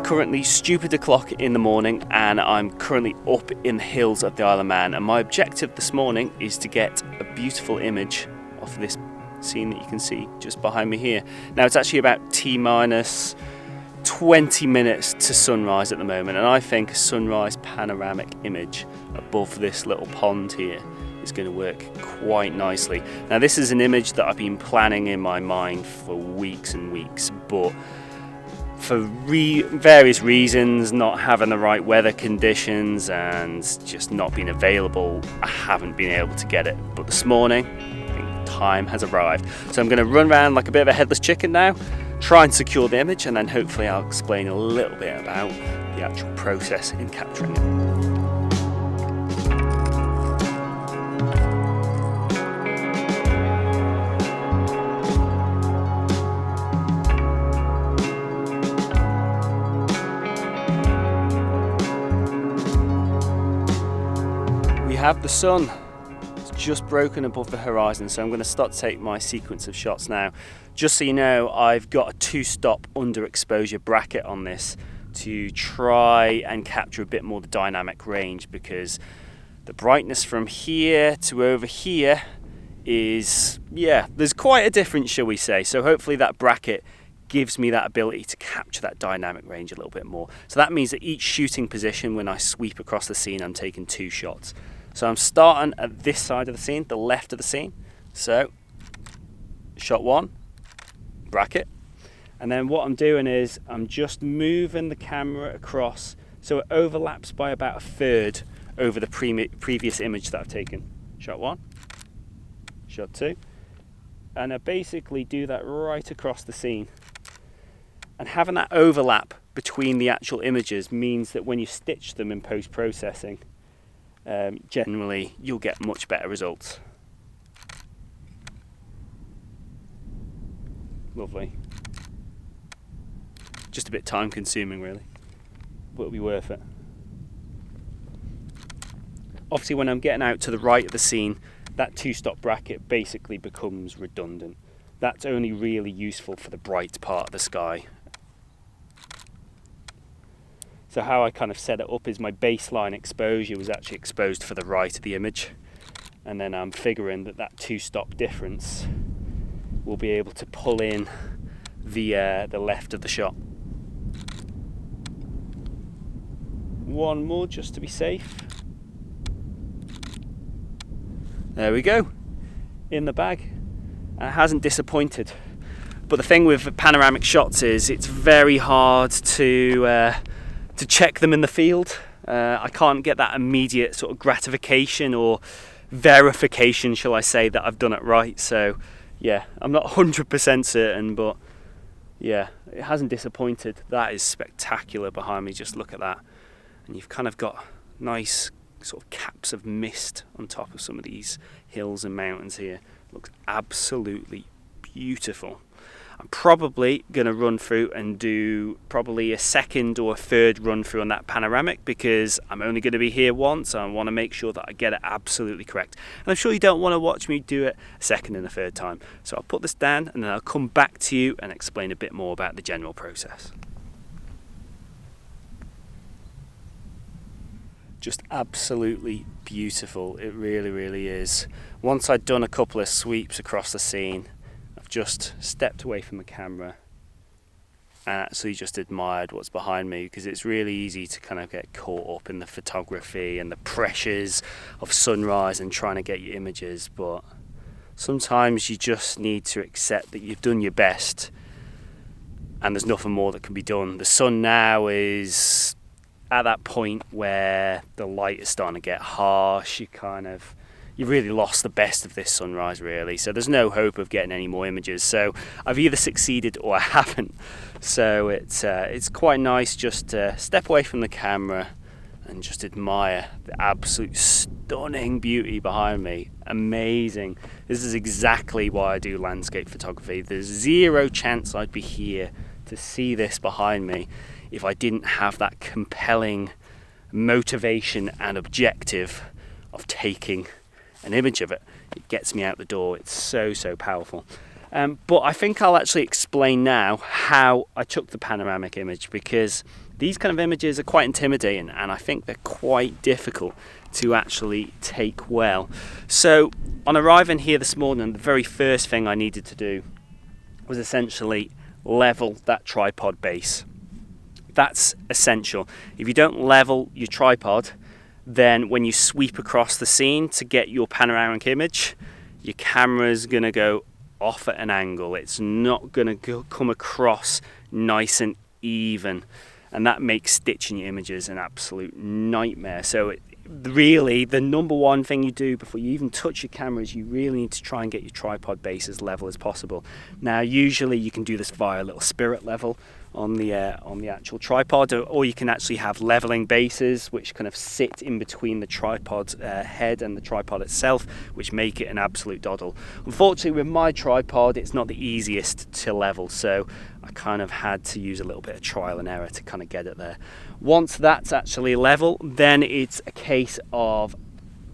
currently stupid o'clock in the morning and I'm currently up in the hills of the Isle of Man, and my objective this morning is to get a beautiful image of this scene that you can see just behind me here. Now it's actually about T-minus 20 minutes to sunrise at the moment, and I think a sunrise panoramic image above this little pond here is going to work quite nicely. Now this is an image that I've been planning in my mind for weeks and weeks, but for various reasons, not having the right weather conditions and just not being available, I haven't been able to get it. But this morning, I think time has arrived. So I'm going to run around like a bit of a headless chicken now, try and secure the image, and then hopefully I'll explain a little bit about the actual process in capturing it. We have the sun. It's just broken above the horizon, so I'm going to start to take my sequence of shots now. Just so you know, I've got a 2-stop underexposure bracket on this to try and capture a bit more of the dynamic range, because the brightness from here to over here is, there's quite a difference, shall we say. So hopefully that bracket gives me that ability to capture that dynamic range a little bit more. So that means that each shooting position, when I sweep across the scene, I'm taking 2 shots. So I'm starting at this side of the scene, the left of the scene. So shot 1, bracket. And then what I'm doing is I'm just moving the camera across so it overlaps by about a third over the previous image that I've taken. Shot 1, shot 2. And I basically do that right across the scene. And having that overlap between the actual images means that when you stitch them in post-processing, generally you'll get much better results. Lovely. Just a bit time consuming really, but it'll be worth it. Obviously when I'm getting out to the right of the scene, that 2-stop bracket basically becomes redundant. That's only really useful for the bright part of the sky. So how I kind of set it up is my baseline exposure was actually exposed for the right of the image, and then I'm figuring that that 2-stop difference will be able to pull in the left of the shot. One more just to be safe. There we go, in the bag. It hasn't disappointed. But the thing with panoramic shots is it's very hard to check them in the field. I can't get that immediate sort of gratification or verification, shall I say, that I've done it right. So yeah, I'm not 100% certain, but yeah, it hasn't disappointed. That is spectacular behind me, just look at that. And you've kind of got nice sort of caps of mist on top of some of these hills and mountains here. Looks absolutely beautiful. I'm probably going to run through and do probably a second or a third run through on that panoramic, because I'm only going to be here once. I want to make sure that I get it absolutely correct. And I'm sure you don't want to watch me do it a second and a third time. So I'll put this down and then I'll come back to you and explain a bit more about the general process. Just absolutely beautiful. It really, really is. Once I'd done a couple of sweeps across the scene, just stepped away from the camera and actually just admired what's behind me, because it's really easy to kind of get caught up in the photography and the pressures of sunrise and trying to get your images, but sometimes you just need to accept that you've done your best and there's nothing more that can be done. The sun now is at that point where the light is starting to get harsh. You've really lost the best of this sunrise really, so there's no hope of getting any more images. So I've either succeeded or I haven't. So it's quite nice just to step away from the camera and just admire the absolute stunning beauty behind me. Amazing. This is exactly why I do landscape photography. There's zero chance I'd be here to see this behind me if I didn't have that compelling motivation and objective of taking an image of it. It gets me out the door. It's so powerful. But I think I'll actually explain now how I took the panoramic image, because these kind of images are quite intimidating and I think they're quite difficult to actually take well. So on arriving here this morning, the very first thing I needed to do was essentially level that tripod base. That's essential. If you don't level your tripod, then when you sweep across the scene to get your panoramic image, your camera's going to go off at an angle. It's not going to come across nice and even, and that makes stitching your images an absolute nightmare. So really the number one thing you do before you even touch your camera is you really need to try and get your tripod base as level as possible. Now usually you can do this via a little spirit level on the actual tripod, or you can actually have leveling bases which kind of sit in between the tripod head and the tripod itself, which make it an absolute doddle. Unfortunately with my tripod it's not the easiest to level, so I kind of had to use a little bit of trial and error to kind of get it there. Once that's actually level, then it's a case of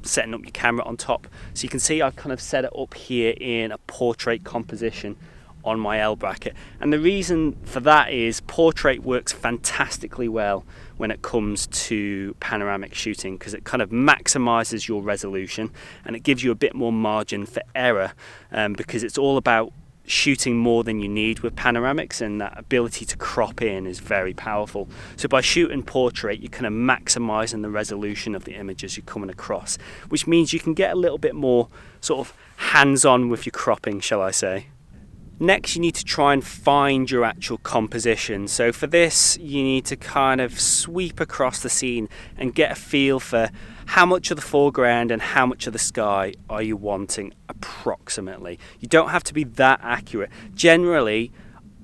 setting up your camera on top. So you can see I've kind of set it up here in a portrait composition on my L bracket, and the reason for that is portrait works fantastically well when it comes to panoramic shooting, because it kind of maximizes your resolution and it gives you a bit more margin for error, because it's all about shooting more than you need with panoramics, and that ability to crop in is very powerful. So by shooting portrait, you're kind of maximizing the resolution of the images you're coming across, which means you can get a little bit more sort of hands-on with your cropping, shall I say. Next, you need to try and find your actual composition. So for this, you need to kind of sweep across the scene and get a feel for how much of the foreground and how much of the sky are you wanting approximately. You don't have to be that accurate. Generally,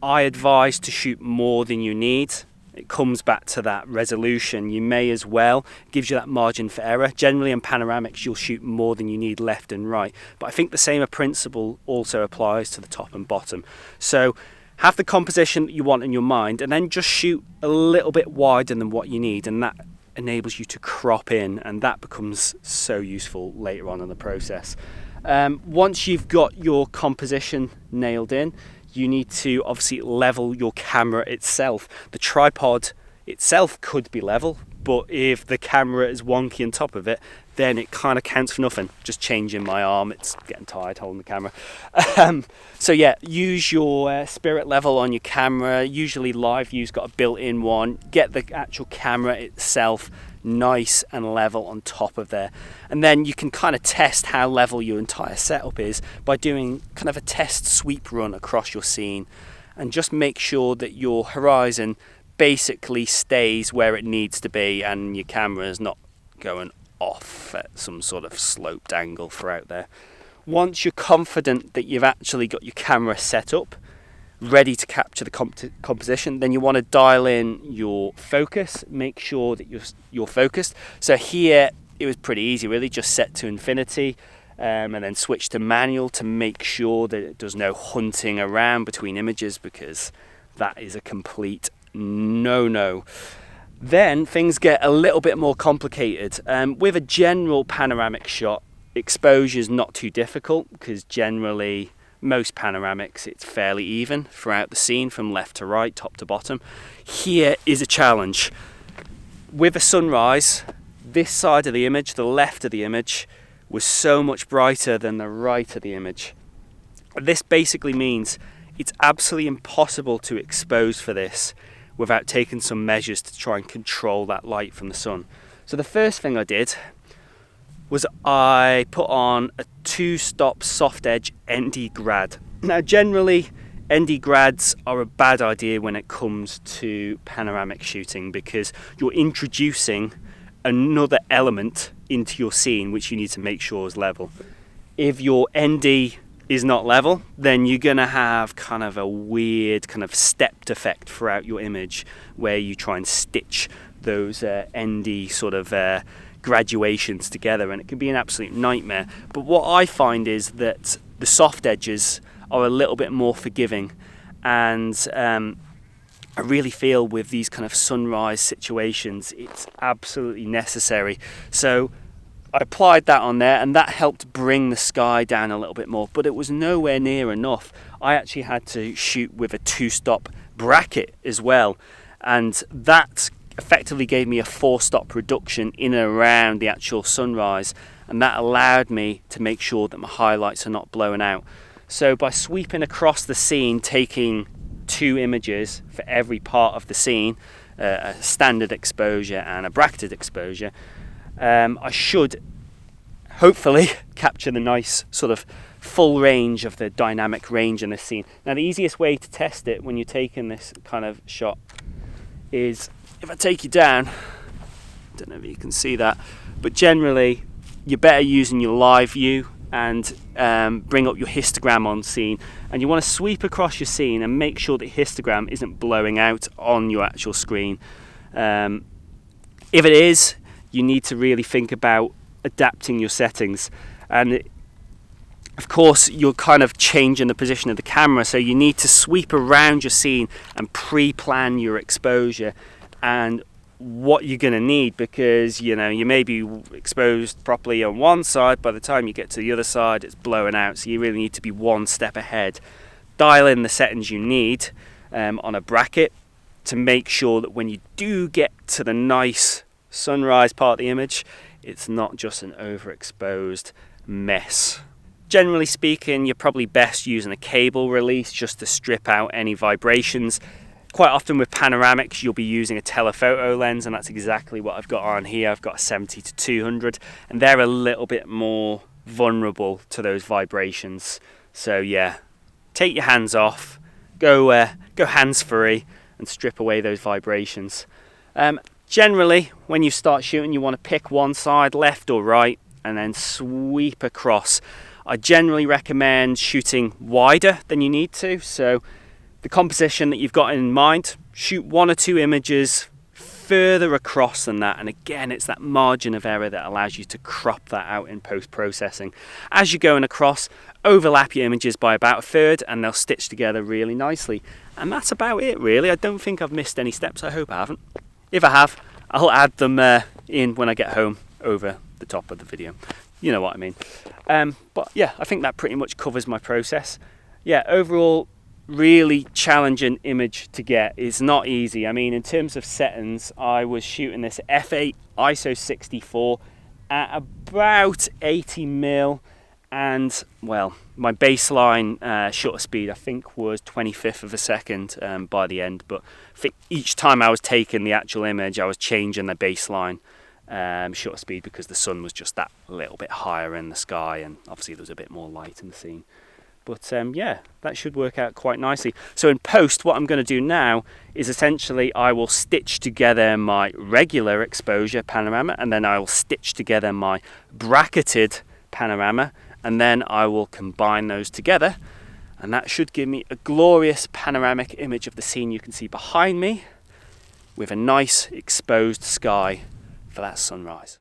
I advise to shoot more than you need. It comes back to that resolution. You may as well, it gives you that margin for error. Generally in panoramics you'll shoot more than you need left and right, but I think the same principle also applies to the top and bottom. So have the composition that you want in your mind and then just shoot a little bit wider than what you need, and that enables you to crop in, and that becomes so useful later on in the process. Once you've got your composition nailed in, you need to obviously level your camera itself. The tripod itself could be level, but if the camera is wonky on top of it, then it kind of counts for nothing. Just changing my arm, it's getting tired holding the camera. So yeah, use your spirit level on your camera. Usually live view's got a built-in one. Get the actual camera itself nice and level on top of there, and then you can kind of test how level your entire setup is by doing kind of a test sweep run across your scene, and just make sure that your horizon basically stays where it needs to be and your camera is not going off at some sort of sloped angle throughout there. Once you're confident that you've actually got your camera set up ready to capture the composition, then you want to dial in your focus, make sure that you're focused. So here it was pretty easy really, just set to infinity, and then switch to manual to make sure that it does no hunting around between images, because that is a complete no-no. Then things get a little bit more complicated. With a general panoramic shot, exposure is not too difficult, because generally most panoramics it's fairly even throughout the scene from left to right, top to bottom. Here is a challenge. With a sunrise, this side of the image, the left of the image, was so much brighter than the right of the image. This basically means it's absolutely impossible to expose for this without taking some measures to try and control that light from the sun. So the first thing I did was I put on a 2-stop soft edge ND Grad. Now generally ND Grads are a bad idea when it comes to panoramic shooting, because you're introducing another element into your scene which you need to make sure is level. If your ND is not level, then you're going to have kind of a weird kind of stepped effect throughout your image where you try and stitch those ND sort of graduations together, and it can be an absolute nightmare. But what I find is that the soft edges are a little bit more forgiving, and I really feel with these kind of sunrise situations it's absolutely necessary. So I applied that on there, and that helped bring the sky down a little bit more, but it was nowhere near enough. I actually had to shoot with a 2-stop bracket as well, and that effectively gave me a 4-stop reduction in and around the actual sunrise, and that allowed me to make sure that my highlights are not blown out. So by sweeping across the scene, taking 2 images for every part of the scene, a standard exposure and a bracketed exposure, I should hopefully capture the nice sort of full range of the dynamic range in the scene. Now the easiest way to test it when you're taking this kind of shot is if I take you down, I don't know if you can see that, but generally you're better using your live view and bring up your histogram on scene, and you want to sweep across your scene and make sure that histogram isn't blowing out on your actual screen. If it is, you need to really think about adapting your settings, and of course you're kind of changing the position of the camera, so you need to sweep around your scene and pre-plan your exposure and what you're going to need, because you may be exposed properly on one side, by the time you get to the other side it's blowing out, so you really need to be one step ahead. Dial in the settings you need on a bracket to make sure that when you do get to the nice sunrise part of the image, it's not just an overexposed mess. Generally speaking, you're probably best using a cable release just to strip out any vibrations. Quite often with panoramics you'll be using a telephoto lens, and that's exactly what I've got on here. I've got a 70-200, and they're a little bit more vulnerable to those vibrations. So yeah, take your hands off, go hands-free and strip away those vibrations. Generally, when you start shooting, you want to pick one side, left or right, and then sweep across. I generally recommend shooting wider than you need to, so the composition that you've got in mind, shoot 1 or 2 images further across than that, and again it's that margin of error that allows you to crop that out in post-processing. As you're going across, overlap your images by about 1/3 and they'll stitch together really nicely. And that's about it really. I don't think I've missed any steps. I hope I haven't. If I have, I'll add them in when I get home over the top of the video. You know what I mean. But yeah, I think that pretty much covers my process. Yeah, overall, really challenging image to get. It's not easy. I mean, in terms of settings, I was shooting this f8 ISO 64 at about 80mm, and well, my baseline shutter speed I think was 1/25 of a second by the end, but I think each time I was taking the actual image I was changing the baseline shutter speed because the sun was just that little bit higher in the sky, and obviously there was a bit more light in the scene. But yeah, that should work out quite nicely. So in post, what I'm going to do now is essentially I will stitch together my regular exposure panorama, and then I will stitch together my bracketed panorama, and then I will combine those together, and that should give me a glorious panoramic image of the scene you can see behind me, with a nice exposed sky for that sunrise.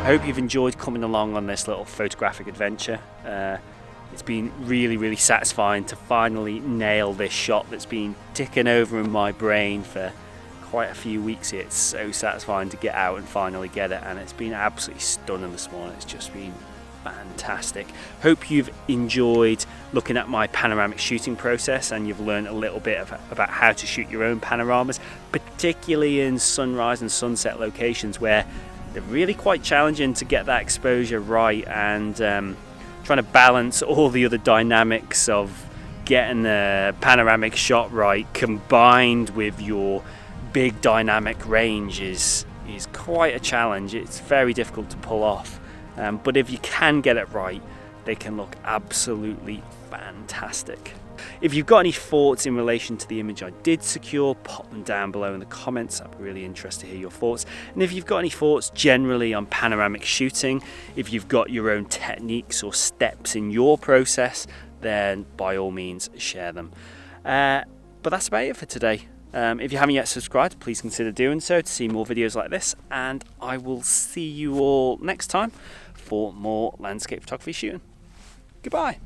I hope you've enjoyed coming along on this little photographic adventure. It's been really satisfying to finally nail this shot that's been ticking over in my brain for quite a few weeks here. It's so satisfying to get out and finally get it, and it's been absolutely stunning this morning. It's just been fantastic. Hope you've enjoyed looking at my panoramic shooting process, and you've learned a little bit about how to shoot your own panoramas, particularly in sunrise and sunset locations where they're really quite challenging to get that exposure right, and trying to balance all the other dynamics of getting the panoramic shot right combined with your big dynamic range is quite a challenge. It's very difficult to pull off, but if you can get it right, they can look absolutely fantastic. If you've got any thoughts in relation to the image I did secure, pop them down below in the comments. I'd be really interested to hear your thoughts. And if you've got any thoughts generally on panoramic shooting, if you've got your own techniques or steps in your process, then by all means share them. But that's about it for today. If you haven't yet subscribed, please consider doing so to see more videos like this, and I will see you all next time for more landscape photography shooting. Goodbye.